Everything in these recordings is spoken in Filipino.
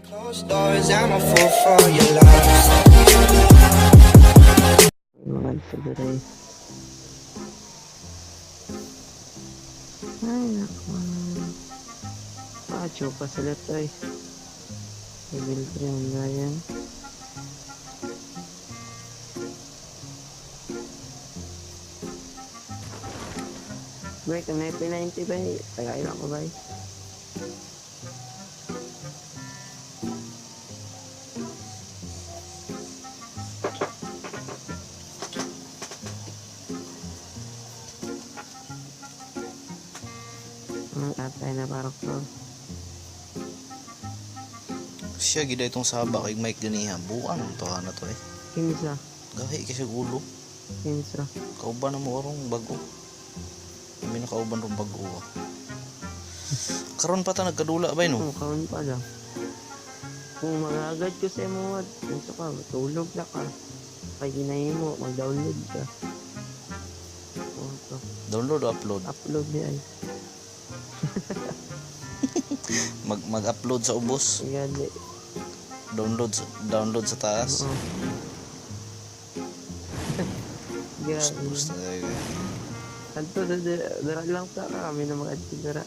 Closed doors, I'm a fool for your love. Mga February. Ay, naku. Chupa sila to eh. Level 3 ang ganyan. Bay, kung may P90 ba eh. Tagayin ako ba eh. Ang atay na parang ko. Siya gida itong saba kay Mike ganiha. Buwan to na to eh. Kinsa. Gahi kasi ulo. Kinsa. Kauban na mo arong bago. Kami na kauban rong bago. Karon pa ta nagkadula ba no? Kawan pa lang. Kung magagad ko sa mo, gusto ka, tulog na ka. Kaya ginahin mo, mag-download ka. To. Download o upload? Upload niya ay. Mag-upload sa ubos. Gali. Download sa taas. Oo. Gali. Gusto na Kanto, dara lang sa kami na mag-adsin dara.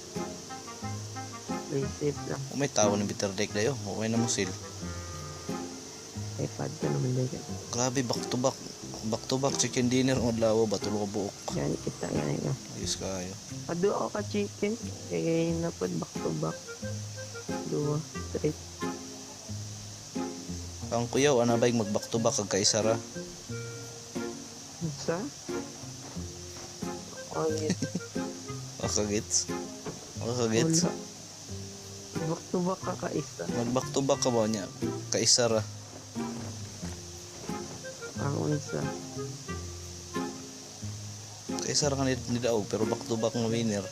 Play safe lang. may tao ng bitter deck dayo. Okay na mo sil. iPad ka naman dahil. Grabe back to back. Back to back chicken dinner o adlaw ba tulo ka buok. Gani kita gani ka. Ayos kayo. Padu ako ka chicken. Kaya na po back to back. Dua, straight. Ang kuyaw ana ba mag back to back kag kaisa ra. Sa? Ay, Makagits. Makagits. wala. Back to back ka kaisa. Mag back to back ka ba niya? Kaisa ra. Ang unsa. Kaisa ra ka ni daog pero back to back nga winner.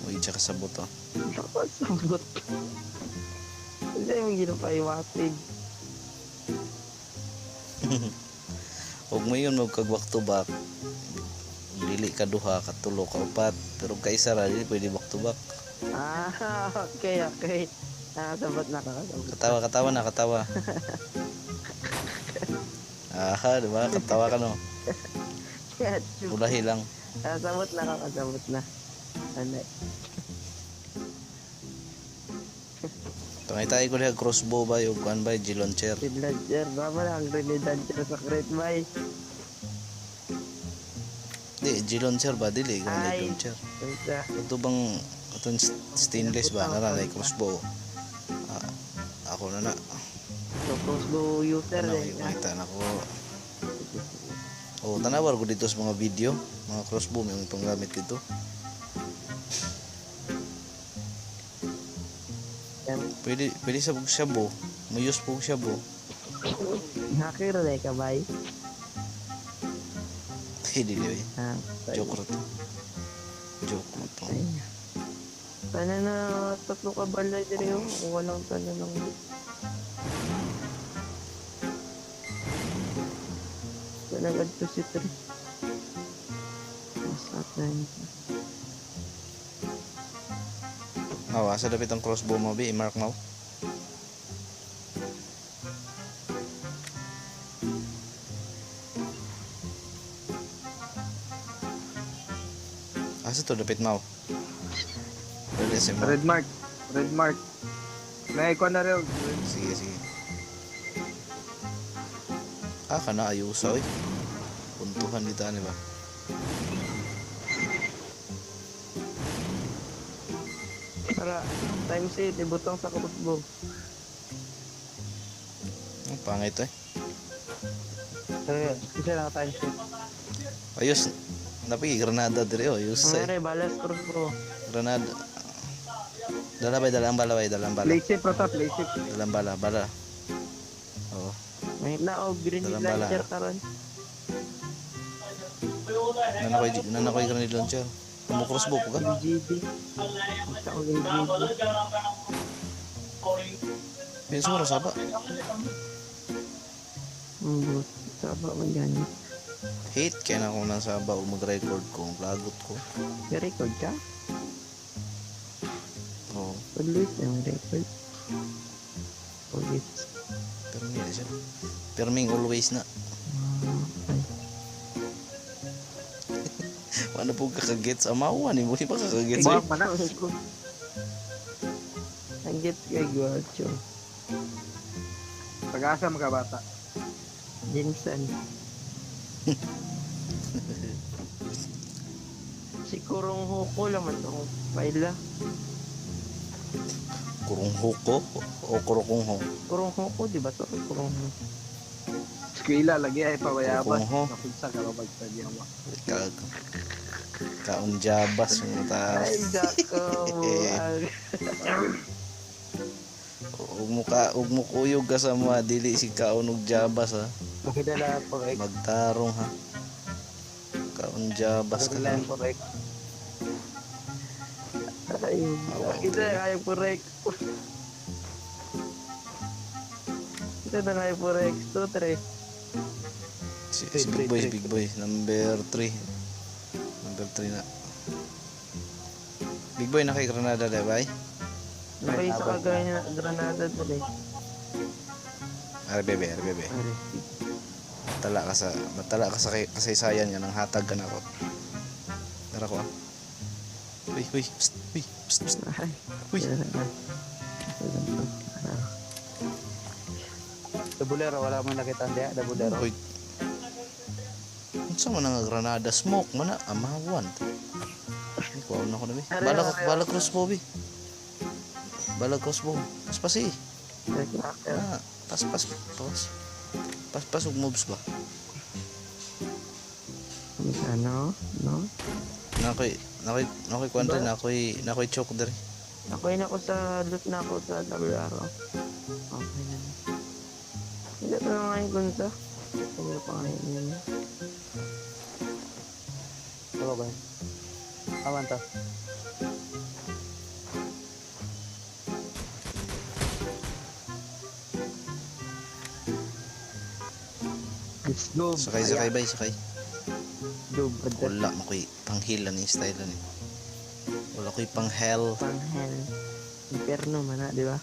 Uy, tsaka sa buto. Dapat sagot. Hindi yung ginapaiwatig. Huwag mo yun magkag back to back. Dili ka duha, katulo, ka upat. Pero kaisa ra, dili pwede back to back. Okay. Nakasabot na kakasabot. Katawa na, katawa. Aha, diba? Katawa ka no. Ulahi lang. Nakasabot na kakasabot na. Anay. Tungay tayo ko liha crossbow ba yung kuan ba, G-launcher. Sid Launcher. Baba na ang grenade launcher sa Great Bay. Di, G-launcher ba? Dili, Ay. grenade launcher. Unsa. Ito bang, itong stainless ba? Naranay crossbow. Ako na. So, crossbow user Ano, din. makita na ko. Oh, tanawar ko dito sa mga video. Mga crossbow, may panggamit dito. Yan. Pwede sa shabu. May use po shabu. Hacker na ka bay. Hindi liwe. Ah, Joke ro to. Joke mo to. Sana na tatlo ka balay diri yung walang sana ng sana gadto si Tri. Mas atay. Mawa, sa dapit ang crossbow mo, bi, i-mark mo. Asa to, dapit mo. Red Red mark. May ikaw na rin. Sige. Kana ayusa, oy. Puntuhan dito, ano ba? Para times 8 ibutang sa crossbow. Ang pangit, eh. Kasi lang times Ayos. Napigi, granada dire, oh. 8. Ayos, Ang eh. nare balas crossbow. Granada. Dalang bala. Lazy pro to, lazy. Dalang bala. Oo. May naog green Dalang bala. launcher karon. Nanakoy granada launcher. Kumo crossbow po ka? LGD. Basta ko LGD. Pinso mo saba. But saba man ganit. Hate kaya na akong nasa ba o mag-record ko, lagot ko. Record ka? Oo. Always yung record. Always. Permi na siya. Perming always na. Ay. Ano po kakagets? Amawan eh. Muli pa kakagets Wow. eh. Mana? Ang get kay Guacho. Pag-asa mga bata. Jinsan. Si Kurong Hoko laman ang paila. Kurong huko o kurong ho? Kurong Hoko, di ba? Sorry, Kurong Hoko. Eskwela lagi ay pawayabas. Kukunho. Napulsa ka babag sa diyawa. Kaunjabas mo ta. Ay, dako mo. Ug mo kuyog ka sa mga dili si kaunog jabas ha. Makidala po ay Magtarong ha. Kaunjabas ka lang. correct. Ay, kita kaya purek. Kita na kaya purek. 2-3. Si Big Boy, number 3. Number 3 na. Big Boy, nakay Granada na ba? Nakay sa kagaya na Granada tuloy. RBB. Matala ka sa kasaysayan niya ng hatag ka na ko. Tara ko ah. Uy. Psst. Ay, Uy. Dabulero wala mo nakita diya, dabulero. Uy. Unsa man nga Granada smoke man na amawan. Ikaw na ko na bi. Bala crossbow bi. Bala crossbow. Pas eh. Ah, pas ug moves ba. Ano? No? Nakoy kwan rin, nakoy choke diri. Nakuha na ako sa loot na ako sa WR. Okay na. Hindi pa nga ngayon kunsa. Hindi pa ngayon yun. Ano ba? Awan ta. Let's go. Sakay bay, sakay. Go, brother. Wala mo ko'y panghil ni style ni. Wala ko'y panghell. Panghel. Inferno man na, di ba?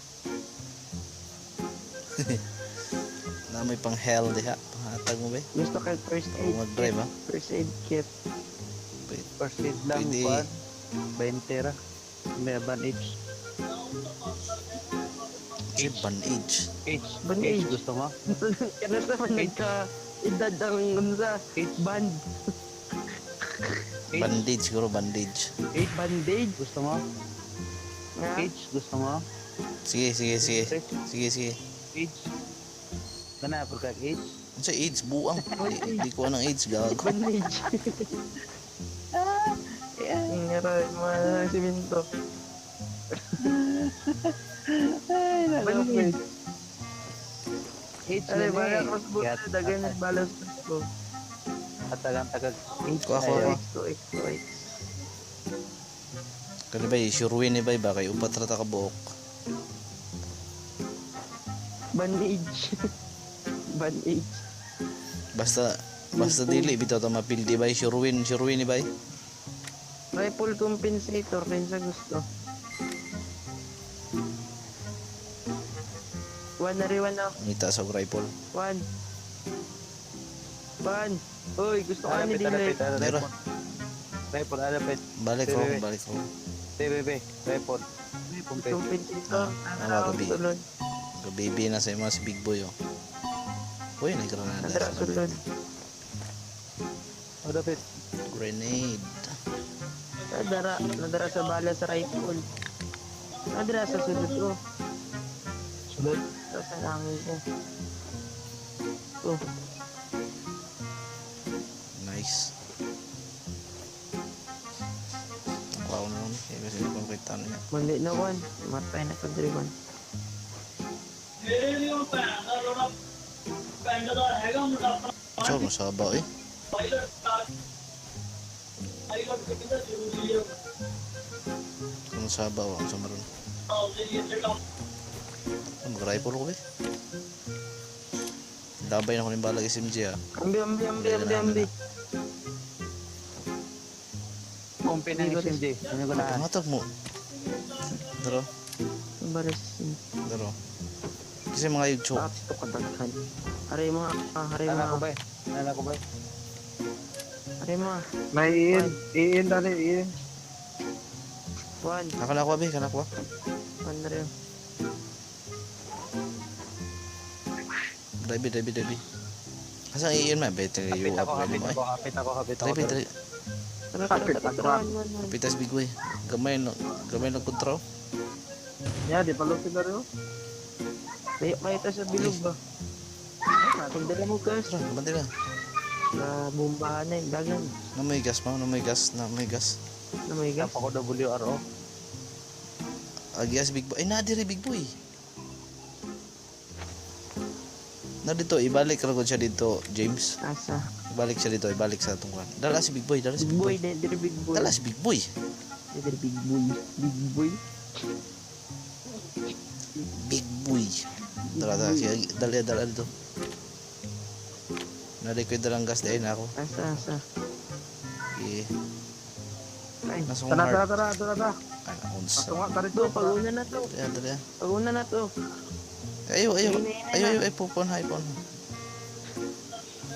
Na may panghell diha. Panghatag mo ba? Gusto kay first O aid mag-drive ha. First aid kit. First aid lang Pwede. pa. 20 ra. May ban each. Si bandage. Each. Ban Each age. gusto mo? Kaya naman nagka-edad ang unsa. 8 band. Each. Bandage siguro, bandage. 8 bandage. Gusto mo? Nga. Each gusto mo? Sige. Sige. Each. Kana po kag each. Ano sa AIDS? Buang. Di ko anong AIDS, gago. Bandage. Ang ngaray, mga siminto. Ay, Bandage. Each Ay, na bala ni. crossbow. Dagan yung balas ko. Atagang tagag. Each. Ako. X. Kani ba, sure ni ba, kay upat rata ka buok. Bandage. Bandage. Basta dili, bitaw ta mapildi ba, sure ni ba? Rifle compensator rin sa gusto. 1 na rin, 1 na. Ngita sa rifle. 1. Uy, gusto ka ni Dile. Dira. Rifle, alapit. Balik ko. Bebe. Rifle. Compensator. Ano gabi? Sulod. Baby na sa mga si Big Boy oh. Uy, may granada. Nadara sulod. Alapit. Grenade. Nadara sa bala sa rifle. Nadara sa sulod ko. Sulod. Sa langin ko. Oh, Nice. Wow naman. Kaya kasi kung kita niya. mali na 1. Matay na kadri 1. Sure, masaba eh. Kung masaba ako, sa maroon. Mag-rifle ko eh. Labay na ko ng balag SMG ah. Ambi. Kumpi ng SMG. Ano ko na? Pangatag mo. Daro. Baris. Daro. Kasi mga YouTube. Ito kadaghan. Hari mo, hari Nana ko mo. ba? Nana ko ba? Hari mo. May iin. Iin dali, iin. One. Kana ko abi, kana ko. One na rin. Dabi. Asa iyon man better Hapit you ako, up hapit mo. ako, hapit ako, hapit ako. Dabi. Tara. Pitas bigway. Gamay no kontrol. Yeah, di pa lupin na rin. Layo kayo ito sa bilog ba? Pagdala mo gas. Tara, bantay na. Na bumbahan na yung dagan. Na may gas. Na may gas. Tapa ko WRO. Agias big boy. Ay nadiri big boy. Na dito ibalik ra ko siya dito, James. Asa? Ibalik siya dito, ibalik sa tungkuan. Dala si big boy, dala si Big big boy, boy. dili big boy. Dala si big boy. Dili big boy. Big boy. Big boy. Dala siya, dala dito. Nari ko dalang gas dahil na ako. Asa? Eh, Ay, nasong Tara. heart. Ano, unsa. Tunga, tarit to, pag-una na to. Dala. Pag-una na to. Ayo, ay pupon hay pon.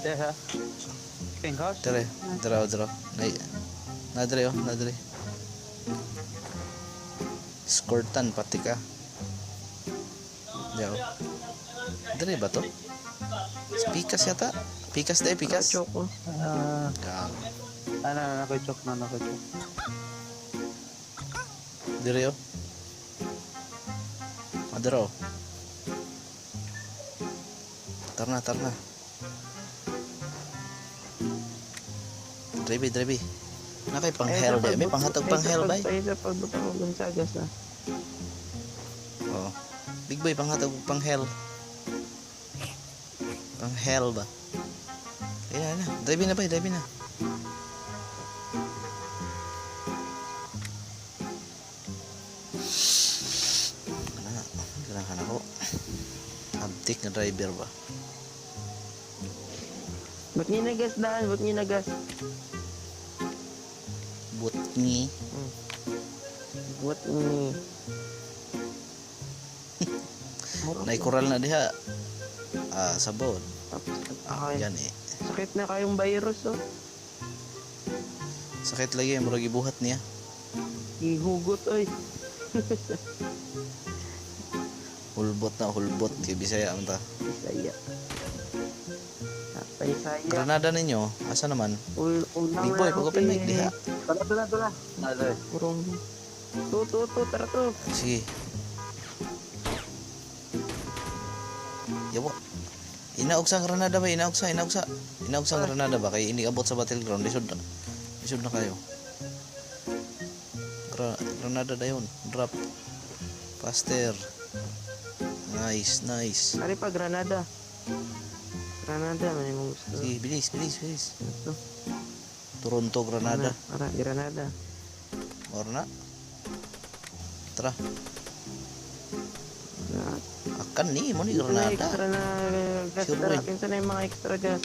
Deha. Pink house. Dere, dra. Nadre. Skortan pati ka. Yaw. Dere ba to? Pikas yata? Pikas. Choco. Yaw. Nana ko chok. Dire yo. Adro. Tarna. Drive. Nakay pang hell ba? May panghatag pang hell ba? Ay, sa pagbutang mo Gonzagas na. Oo. Big boy panghatag pang hell. Pang hell ba? Ayan na. Drive na. Kailangan ako. Abtik na driver ba? Ba't niya nagas daan? Ba't niya nagas? Butngi. Ba't ni... Naikural na diha. Sabon. Okay. Yan eh. Sakit na kayong virus, oh. Sakit lagi. Murag ibuhat niya. Ihugot, oy. Hulbot. Kay Bisaya man ta. Isaya. Isaya. Granada ninyo. Asa naman? Ulang Big boy, pag-open mic diha. Tara. Nada. Kurong. To, tara to. Sige. Yawa. Inaog sa Granada ba? Inaog sa Granada ba? Kaya iniabot sa battleground. Lisod na kayo. Granada na yun. Drop. Faster. Nice. Ari pa, Granada. Granada, man yung gusto. Sige, bilis. Ito. Toronto, Granada. Ara, Granada. Orna. Tara. Akan ni mo ni Granada. Extra na gas. Sure Tara, win. pinsan na yung mga extra gas.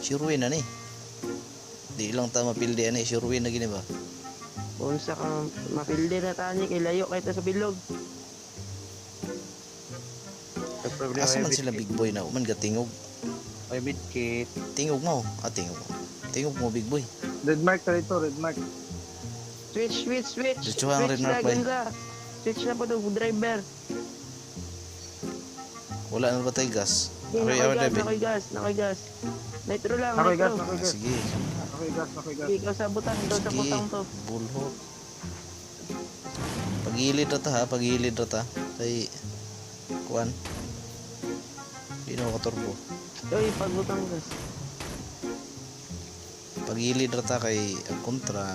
Sure win na ni. Di lang ta mapildi ani, sure win na gini ba? Unsa kang mapildi na tani kay layo kay ta sa bilog. Asa man sila big boy na uman gatingog. May midkit. Tingog mo. Tingog mo big boy. Red mark tayo ito, red mark. Switch. Dito ang red mark, bay. Switch na po to, driver. Wala na ba tayo gas? Nakoy gas. Nitro lang, Nakoy gas. Sige. Nakoy gas. Ikaw sa butang to, Bulhot. Pagilid na ta. Kay kuan. Di na ako turbo. Oy, pagbutang gas. Pagilid na ta kay kontra.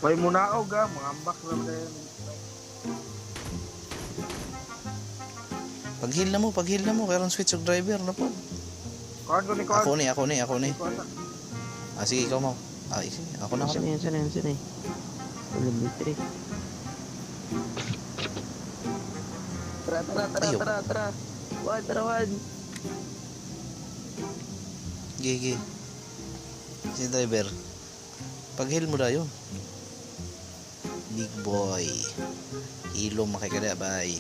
May munaog mga ambak na rin. Paghil na mo. Karon switch og driver na po. Kuhan ko ni kuhan. Ako ni. Sige, ikaw mo. Sige. Ako na. Yan. Ulit bitri. Ayaw. Tara. Tara. Gigi. Si driver. Pag-heal mo dayon. Big boy. Hilo makikada bay.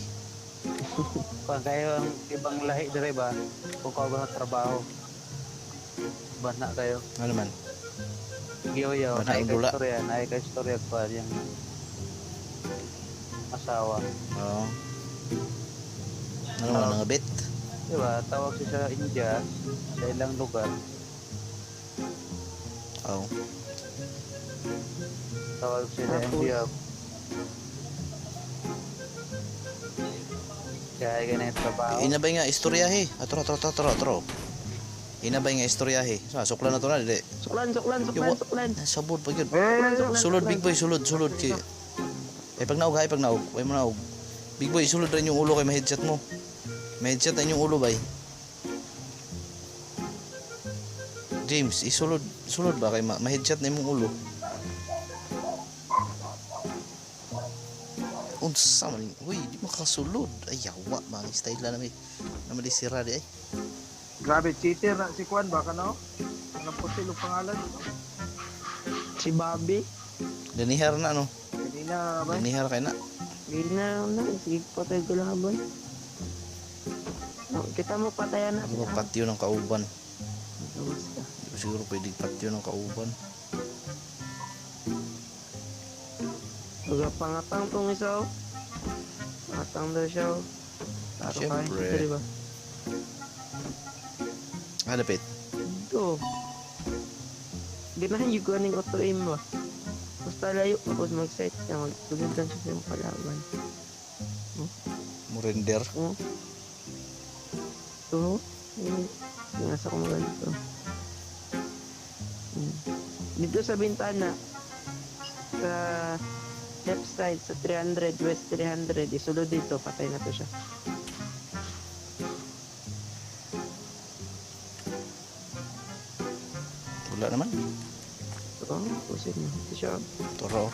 Pag kayo ang ibang lahi dire ba, kung kayo ba trabaho, bana kayo. Ano man? Giyo-yo, Bana ang dula. naay ka istorya pa yung asawa. Oo. Ano man nga bet? Diba, tawag siya sa India, sa ilang lugar, Oo. tawag siya sa Tapos? India. Kaya ganyan yung trabaho. Inabay nga istoryahe. Atro. Inabay nga istoryahe. Suklan na to na dili. Suklan. Sabod pa gyud. Eh, Sulod big boy, sulod ki. Pag naog hay pag naog, way mo naog. Big boy, sulod rin yung ulo kay ma-headshot mo. Ma-headshot na yung ulo bay. James, sulod ba kay ma-headshot na yung ulo. Unsa man, uy, di makasulod. Ay yawa ba ang style na naman sira di ay. grabe, cheater na si Kwan ba ka no? Anong pusil ang pangalan? Si Bobby. Danihar na no. Kanina ba? Danihar kay na. Hindi na. Sige, patay ko lang habang. Kita mo patayan na. Ano ba patio ng kauban? Gawas ka. Di ko siguro pwede patio ng kauban. Pangatang tong isa oh. Pangatang daw siya oh. Taro kayo. Siyempre. Dito ba? Halapit. Ito. Ganahan yung ganing auto aim ba? Basta layo tapos mag-set siya. Magtulog lang siya sa yung kalaban. Mo render. Oh. Ito. Yung nasa ko mga dito. Dito sa bintana. Sa left side sa 300, west 300. Isulod dito. Patay na to siya. Wala naman. Ito. Pusin mo. Ito siya. Turo.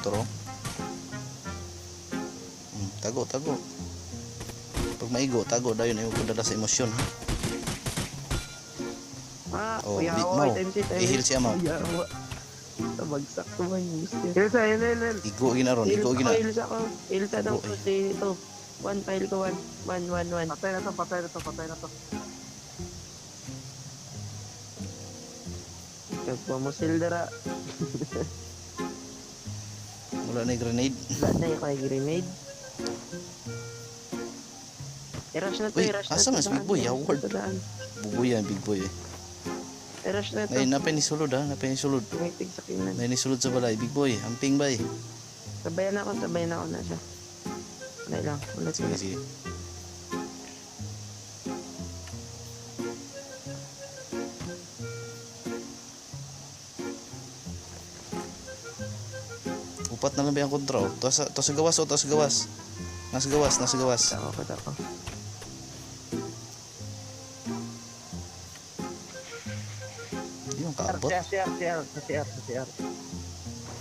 Tago. Pag maigo, tago dayon ay ko dala sa emosyon ha. Oh, kuya, di- oh, Mau. time sheet, time I-heal sheet. siya, Mau. Kuya, oh. Tabagsak ko ba yung gusto. Hilsa, hil. Igo ginaron, igo gina. Heals ako. Heals ako. Igo, Ito. One file ko. One. Patay na to. Kagpa mo sildara. Wala na yung grenade. Wala na yung kay grenade. I-rush na to, Uy, i-rush na asa to. mas big boy, Daan, award. daan. Bubuy yan, big boy eh. I-rush na to. Ay, napay ni sulod ha, napay ni sulod. Tumitig sa kinan. Napay ni sulod sa balay, big boy, amping bay. Sabayan ako na siya. Wala lang. Ulit Sige, ulit. sige. Upat na lang ba yung kontra? To sa gawas o to sa gawas? Nasa gawas. Ako. Di mo kaabot. Sa CR.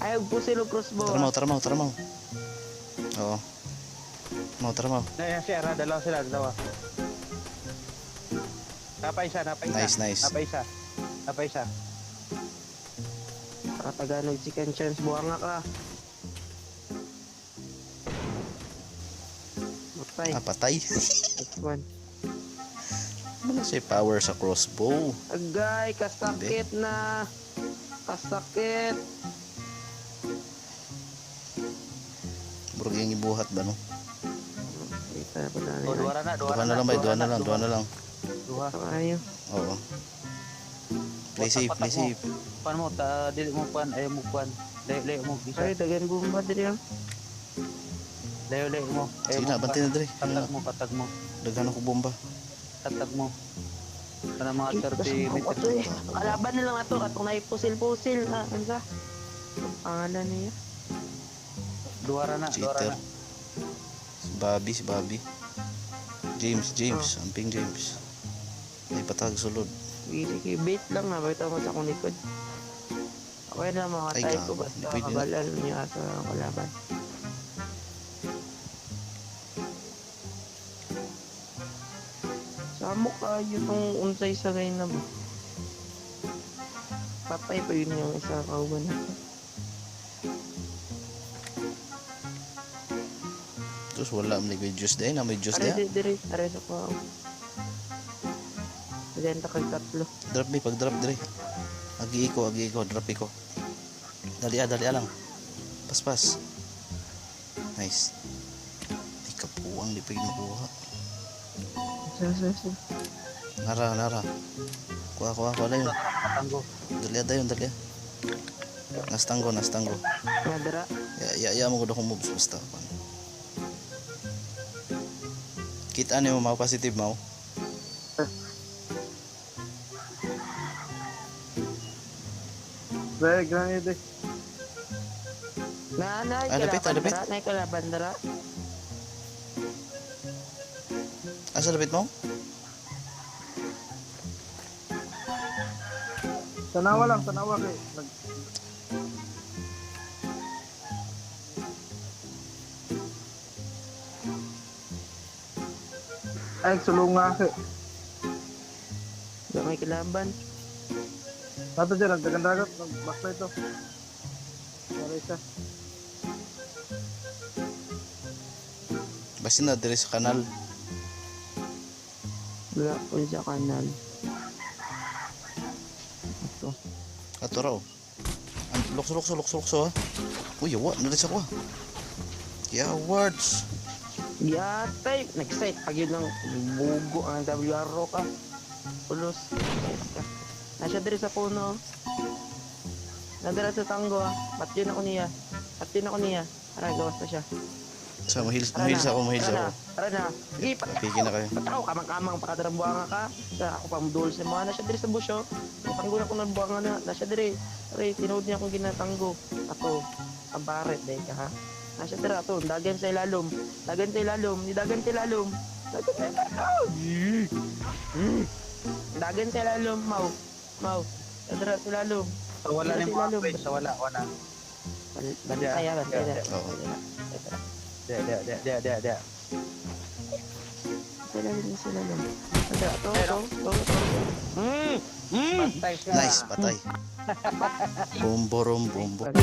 Ayaw po sila crossbow. Tara mo. Oo. Tara mo. Na CR, dalawa. Napay isa. Nice. Napay isa. Tagalog second chance. Buwanga ka. Matay. Patay. Next one. Wala siya power sa crossbow. Agay, kasakit na. Kasakit. Burog yung ibuhat ba no? Kita pa na O, nila. duwa na lang. Duha na lang. Duha. Ayaw. Oo. Play safe. Pan mo, dili mo pan, ayaw mo pan. Layo mo, isa. Ay, dagan bomba diri ah. Layo mo. Sige na, bantay na dre. Katag mo. Daghan ako bomba. Katag mo. Kana mga 30 Ito meters. eh. Kalaban na lang ato. Atong naipusil-pusil. Ano sa? Ang pangalan niya. Duwara na. Cheater. Si Bobby. James. Amping James. May patag sulod. Sige, bait lang na. Bakit ako sa akong likod? Okay na mga Ay, type ko. gago. Basta Pwede na. kabalan niya sa kalaban. Samok kayo itong unsay sa ngayon na mo. Papay pa yun yung isa kauban natin. Terus wala may juice din, na may juice Are din. dire, are sa ko. Maganda kay tatlo. Drop me, pag drop dire. Agi ko, drop ko. Dali lang. Pas. Nice. Di kapuang di pwede makuha. Sa. Nara. Kuha na yun. Tanggo. Dali. Nastanggo. Nadara. Ya mo ko moves basta. Kita niyo mau positive mau. Dre, granite. Nanay Dapit. bandara, nay kala bandara. Asa lapit mo? Tanawa kay. Ay, sulunga kay. May kilaban. Tato dyan, nagdagandagat. Bakla ito. Sorry siya. Basta na dire sa kanal. Wala po sa kanal. Ito. Ato raw. Lukso ha. Uy, yawa, nalis ako ha. Yeah, words. Yatay, nag-site pag yun lang bugo ang WRO ka. Ulos. Nasya diri sa puno. Nadala sa tanggo ah. Ba't yun ako niya? Aray, gawas na siya. So, mahils ako. Tara na. Sige, Pigil na kayo. pataw, kamang-kamang pakadarang ka. Sa ako pa mudol sa mga nasya diri sa busyo. Tanggo na ko ng buwanga na. Nasya diri. Aray, tinood niya akong ginatanggo. Ako, ang baret, dahil ka ha. Nasya diri ato, dagan sa ilalom. Dagan sa ilalom. Dagan sa ilalom, mau. Dara sa ilalom. So, wala Dara ni sa mga ilalom. pwede. So, wala. Bantayan. Oo. Dia. Sa ilalom. Dara, to. Patay ka. Nice, patay. Bombo. Pag-